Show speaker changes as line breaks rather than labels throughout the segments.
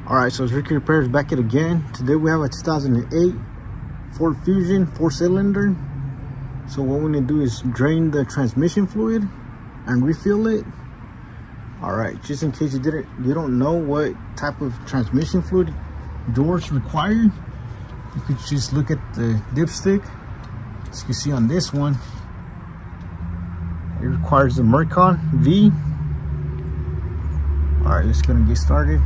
Alright, so it's Ricky Repairs back at again. Today we have a 2008 Ford Fusion 4-cylinder. So what we're going to do is drain the transmission fluid and refill it. Alright, just in case you don't know what type of transmission fluid yours require, you could just look at the dipstick. As you can see on this one, it requires the Mercon V. Alright, let's go and get started.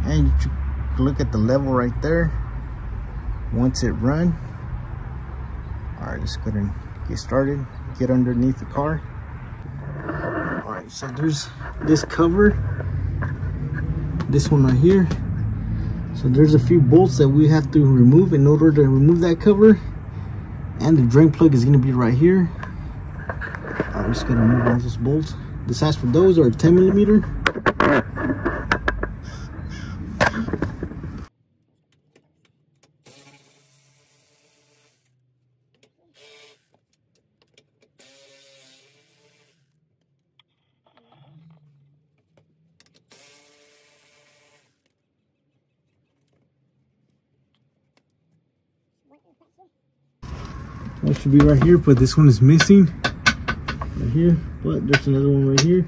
And you can look at the level right there once it run. Alright, let's go and get started. Get underneath the car. Alright, so there's this cover, this one right here. So there's a few bolts that we have to remove in order to remove that cover. And the drain plug is going to be right here. Alright, just going to remove all those bolts. The size for those are 10mm. One should be right here, but this one is missing right here, but there's another one right here.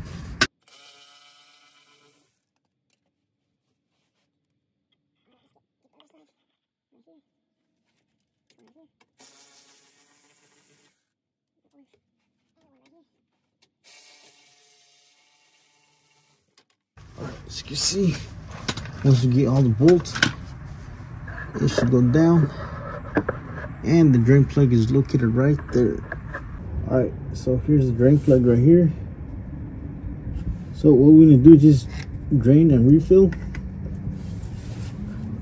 Alright, as you can see, once you get all the bolts, it should go down. And the drain plug is located right there. Alright, so here's the drain plug right here. So what we're going to do is just drain and refill.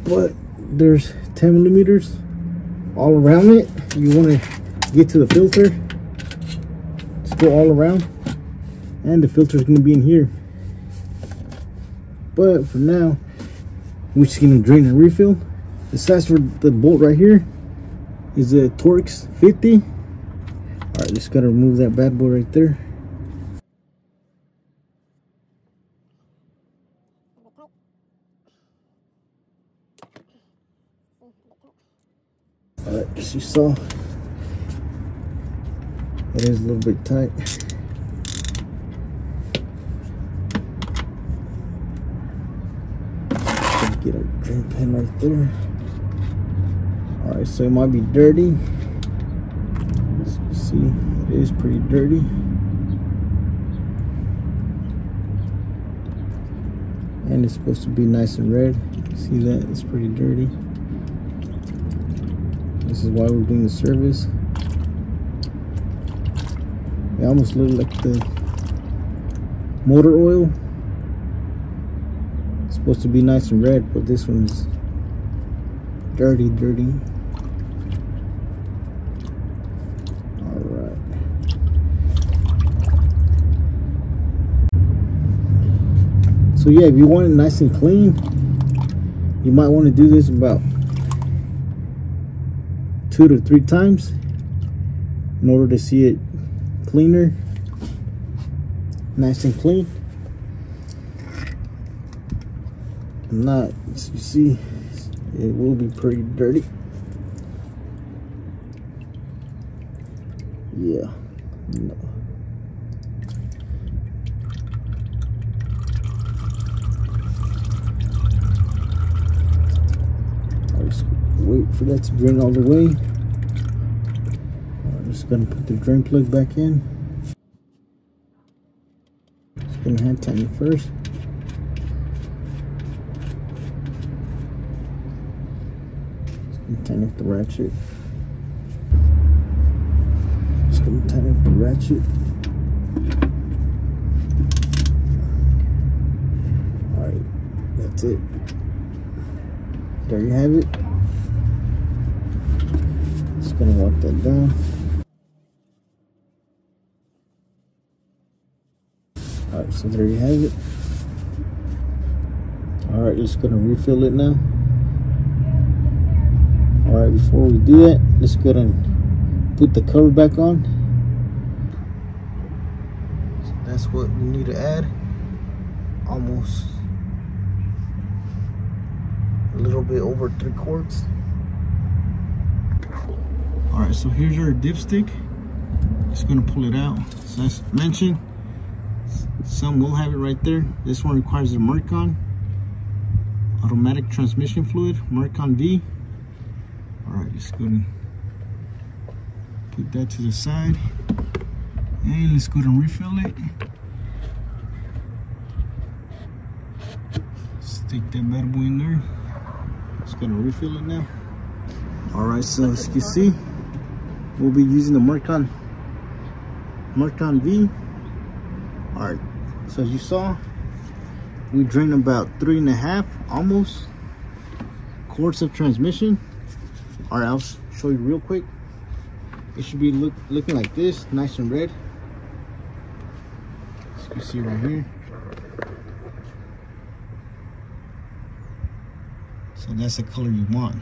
But there's 10mm all around it. You want to get to the filter. Just go all around. And the filter is going to be in here. But for now, we're just going to drain and refill. The size for the bolt right here is a Torx 50. Alright, just gotta remove that bad boy right there. Alright, as you saw, it is a little bit tight. Get our drain pan right there. Alright, so it might be dirty. As you can see, it is pretty dirty. And it's supposed to be nice and red. See that? It's pretty dirty. This is why we're doing the service. It almost looks like the motor oil. It's supposed to be nice and red, but this one's dirty. So yeah, if you want it nice and clean, you might want to do this about 2 to 3 times in order to see it cleaner, nice and clean. Not, as you see, it will be pretty dirty. Yeah, no. Wait for that to drain all the way. I'm just gonna put the drain plug back in. Just gonna hand tighten it first. Just gonna tighten up the ratchet. Just gonna tighten up the ratchet. Alright, that's it. There you have it. Gonna walk that down. Alright, so there you have it. Alright, just gonna refill it now. Alright, before we do that, let's go ahead and put the cover back on. So that's what we need to add. Almost little bit over 3 quarts. All right, so here's our dipstick. Just gonna pull it out. So as mentioned, some will have it right there. This one requires a Mercon automatic transmission fluid, Mercon V. All right, just gonna put that to the side, and let's go and refill it. Stick that bad boy in there. Just gonna refill it now. All right, so as you can see, we'll be using the Mercon V. All right, so as you saw, we drained about 3.5 almost quarts of transmission. All right, I'll show you real quick. It should be looking like this, nice and red. As you can see right here. So that's the color you want.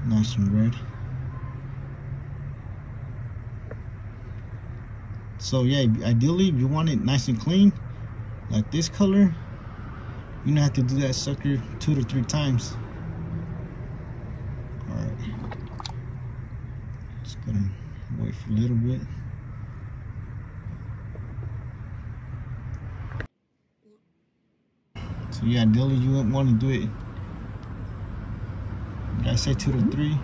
Nice and red. So yeah, ideally if you want it nice and clean, like this color, you don't have to do that sucker 2 to 3 times. All right, just gonna wait for a little bit. So yeah, ideally you wouldn't want to do it, did I say 2 to 3?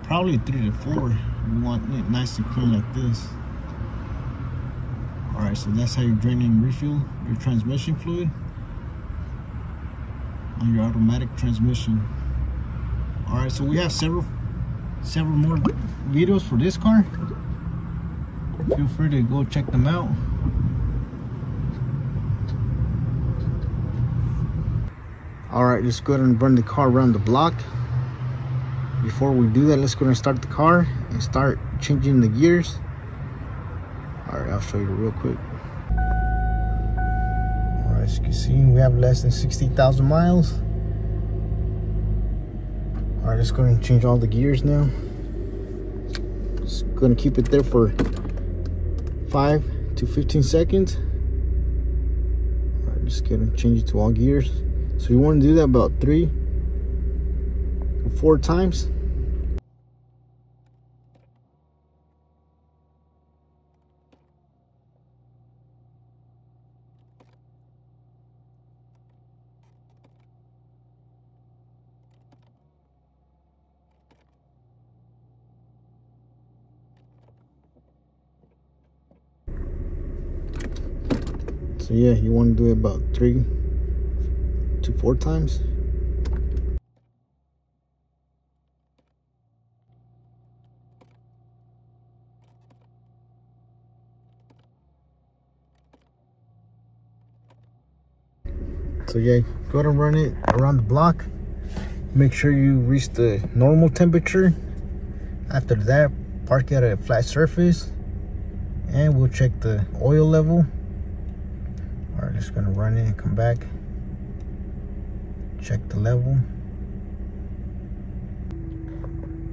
Probably 3 to 4. You want it nice and clean like this. All right, so that's how you're draining and refill your transmission fluid on your automatic transmission. All right, so we have several more videos for this car. Feel free to go check them out. All right, just go ahead and run the car around the block. Before we do that, let's go ahead and start the car and start changing the gears. All right, I'll show you real quick. All right, as you can see, we have less than 60,000 miles. All right, let's go ahead and change all the gears now. Just gonna keep it there for 5 to 15 seconds. All right, just gonna change it to all gears. So you want to do that about 3 or 4 times. So yeah, you want to do it about 3 to 4 times. So yeah, go ahead and run it around the block. Make sure you reach the normal temperature. After that, park it at a flat surface, and we'll check the oil level. All right, just gonna run it and come back. Check the level.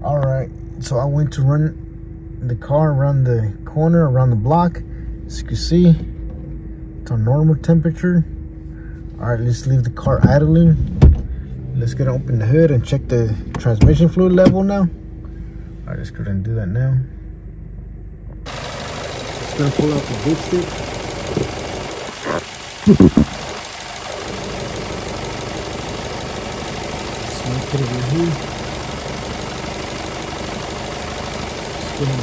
All right, so I went to run the car around the corner, around the block. As you can see, it's on normal temperature. All right, let's leave the car idling. Let's go and open the hood and check the transmission fluid level now. All right, let's go ahead and do that now. Just gonna pull out the dipstick. Put it right here. Just gonna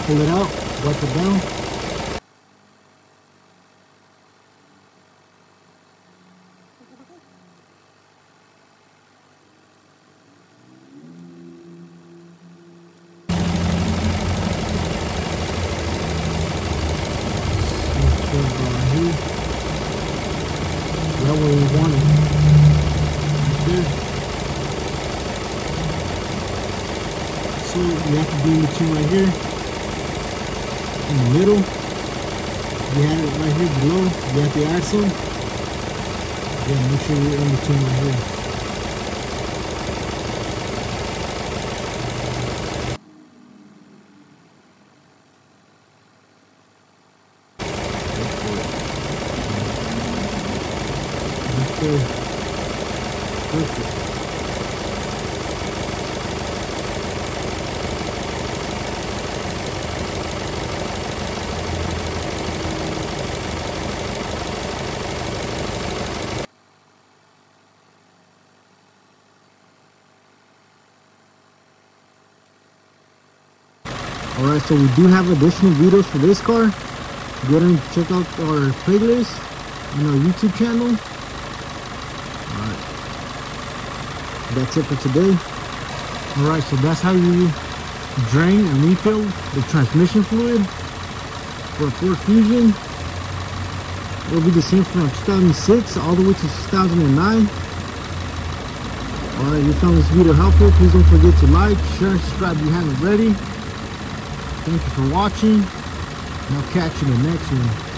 pull it out, wipe it down. That way we want it. Right there. So you have to be in between right here, in the middle. You have it right here below. You have the axle. Yeah, make sure you're in between right here. Right there. perfect. Alright, so we do have additional videos for this car. Go ahead and check out our playlist on our YouTube channel. Alright, that's it for today. Alright, so that's how you drain and refill the transmission fluid for a Ford Fusion. It'll be the same from 2006 all the way to 2009. Alright, if you found this video helpful, please don't forget to like, share, and subscribe if you haven't already. Thank you for watching, and I'll catch you in the next one.